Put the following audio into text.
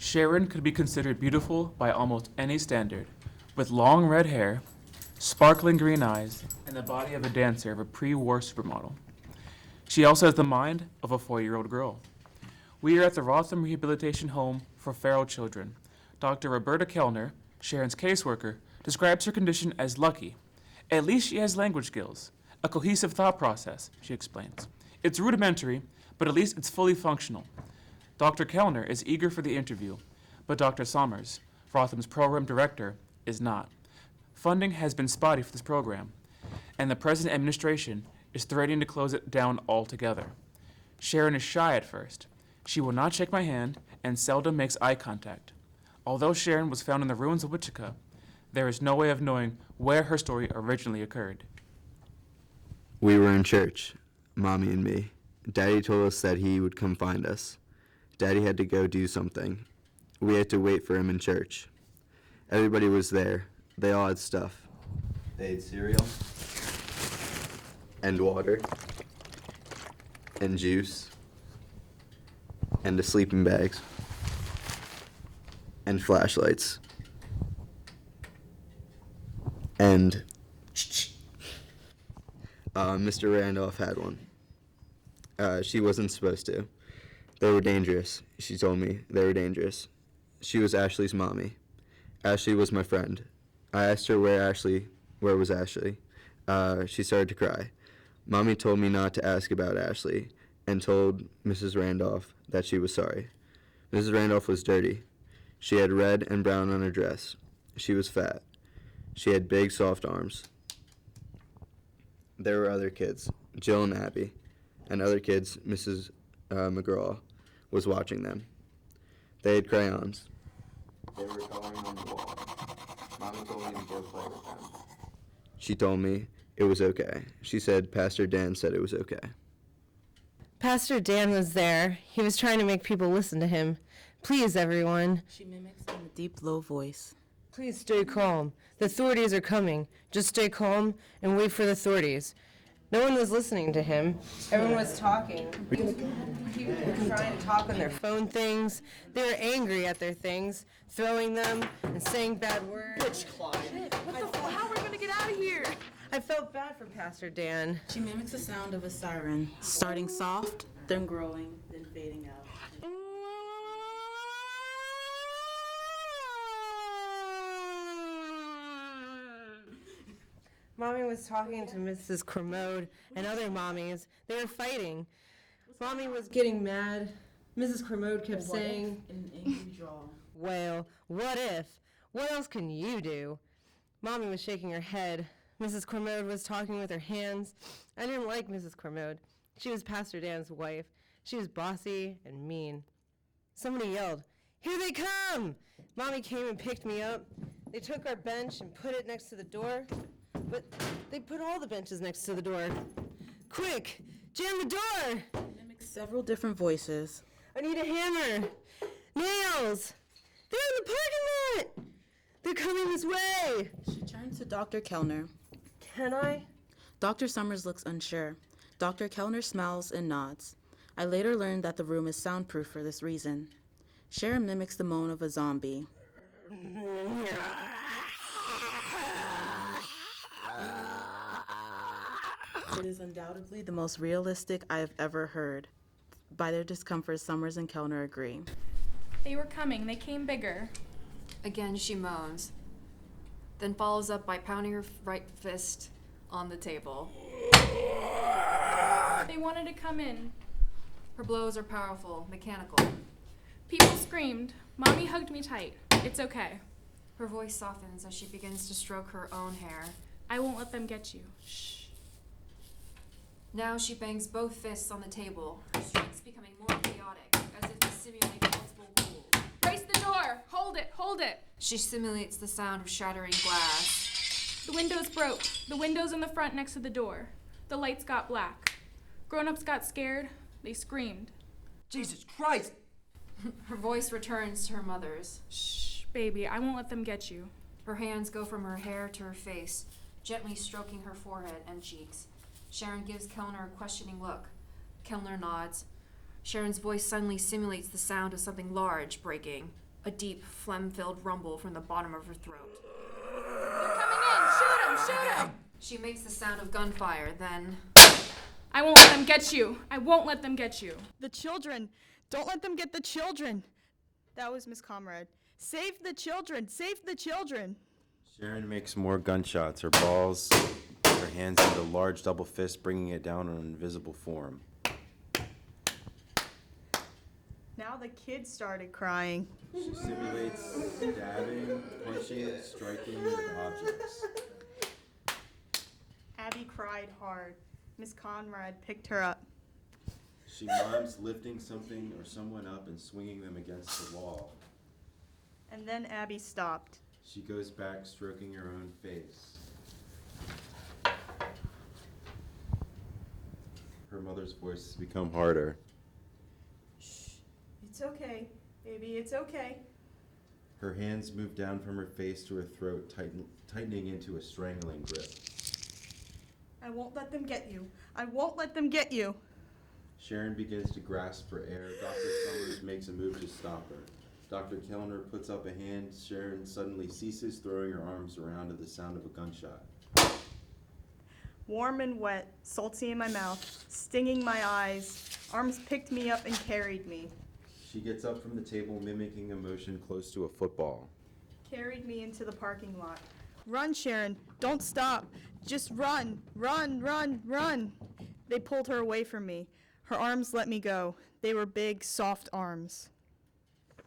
Sharon could be considered beautiful by almost any standard, with long red hair, sparkling green eyes, and the body of a dancer of a pre-war supermodel. She also has the mind of a 4-year-old girl. We are at the Ludlum Rehabilitation Home for Feral Children. Dr. Roberta Kellner, Sharon's caseworker, describes her condition as lucky. At least she has language skills, a cohesive thought process, she explains. It's rudimentary, but at least it's fully functional. Dr. Kellner is eager for the interview, but Dr. Sommers, Rotham's program director, is not. Funding has been spotty for this program, and the present administration is threatening to close it down altogether. Sharon is shy at first. She will not shake my hand and seldom makes eye contact. Although Sharon was found in the ruins of Wichita, there is no way of knowing where her story originally occurred. We were in church, Mommy and me. Daddy told us that he would come find us. Daddy had to go do something. We had to wait for him in church. Everybody was there. They all had stuff. They had cereal, and water, and juice, and the sleeping bags, and flashlights, and Mr. Randolph had one. She wasn't supposed to. They were dangerous, she told me. They were dangerous. She was Ashley's mommy. Ashley was my friend. I asked her where was Ashley. She started to cry. Mommy told me not to ask about Ashley and told Mrs. Randolph that she was sorry. Mrs. Randolph was dirty. She had red and brown on her dress. She was fat. She had big, soft arms. There were other kids, Jill and Abby, and other kids. Mrs. McGraw was watching them. They had crayons. They were coloring on the wall. Mommy told me to go play with them. She told me it was okay. She said Pastor Dan said it was okay. Pastor Dan was there. He was trying to make people listen to him. Please, everyone. She mimics in a deep, low voice. Please stay calm. The authorities are coming. Just stay calm and wait for the authorities. No one was listening to him. Everyone was talking. People were trying to talk on their phone things. They were angry at their things, throwing them and saying bad words. Bitch, Clyde. How are we going to get out of here? I felt bad for Pastor Dan. She mimics the sound of a siren, starting soft, then growing, then fading out. Mommy was talking to Mrs. Kermode and other mommies. They were fighting. Mommy was getting mad. Mrs. Kermode kept saying, In an angry drawl. "Well, what if? What else can you do?" Mommy was shaking her head. Mrs. Kermode was talking with her hands. I didn't like Mrs. Kermode. She was Pastor Dan's wife. She was bossy and mean. Somebody yelled, "Here they come!" Mommy came and picked me up. They took our bench and put it next to the door. But they put all the benches next to the door. "Quick, jam the door!" Mimics several different voices. "I need a hammer! Nails! They're in the parking lot! They're coming this way!" She turns to Dr. Kellner. "Can I?" Dr. Summers looks unsure. Dr. Kellner smiles and nods. I later learned that the room is soundproof for this reason. Sharon mimics the moan of a zombie. It is undoubtedly the most realistic I have ever heard. By their discomfort, Summers and Kellner agree. They were coming. They came bigger. Again, she moans, then follows up by pounding her right fist on the table. They wanted to come in. Her blows are powerful, mechanical. People screamed. Mommy hugged me tight. It's okay. Her voice softens as she begins to stroke her own hair. I won't let them get you. Shh. Now she bangs both fists on the table, her strokes becoming more chaotic, as if to simulate multiple pools. Brace the door! Hold it! Hold it! She simulates the sound of shattering glass. The windows broke. The windows in the front next to the door. The lights got black. Grown-ups got scared. They screamed. Jesus Christ! Her voice returns to her mother's. Shh, baby. I won't let them get you. Her hands go from her hair to her face, gently stroking her forehead and cheeks. Sharon gives Kellner a questioning look. Kellner nods. Sharon's voice suddenly simulates the sound of something large breaking. A deep, phlegm-filled rumble from the bottom of her throat. They're coming in! Shoot him! Shoot him! She makes the sound of gunfire, then... I won't let them get you! I won't let them get you! The children! Don't let them get the children! That was Miss Comrade. Save the children! Save the children! Sharon makes more gunshots. Her balls, her hands into large double fists, bringing it down on an invisible form. Now the kids started crying. She simulates stabbing, punching, striking with objects. Abby cried hard. Miss Conrad picked her up. She mimes lifting something or someone up and swinging them against the wall. And then Abby stopped. She goes back, stroking her own face. Her mother's voice has become harder. Shh. It's okay, baby, it's okay. Her hands move down from her face to her throat, tightening into a strangling grip. I won't let them get you. I won't let them get you. Sharon begins to grasp for air. Dr. Summers makes a move to stop her. Dr. Kellner puts up a hand. Sharon suddenly ceases, throwing her arms around to the sound of a gunshot. Warm and wet, salty in my mouth, stinging my eyes. Arms picked me up and carried me. She gets up from the table, mimicking a motion close to a football. Carried me into the parking lot. Run, Sharon. Don't stop. Just run. Run, run, run. They pulled her away from me. Her arms let me go. They were big, soft arms.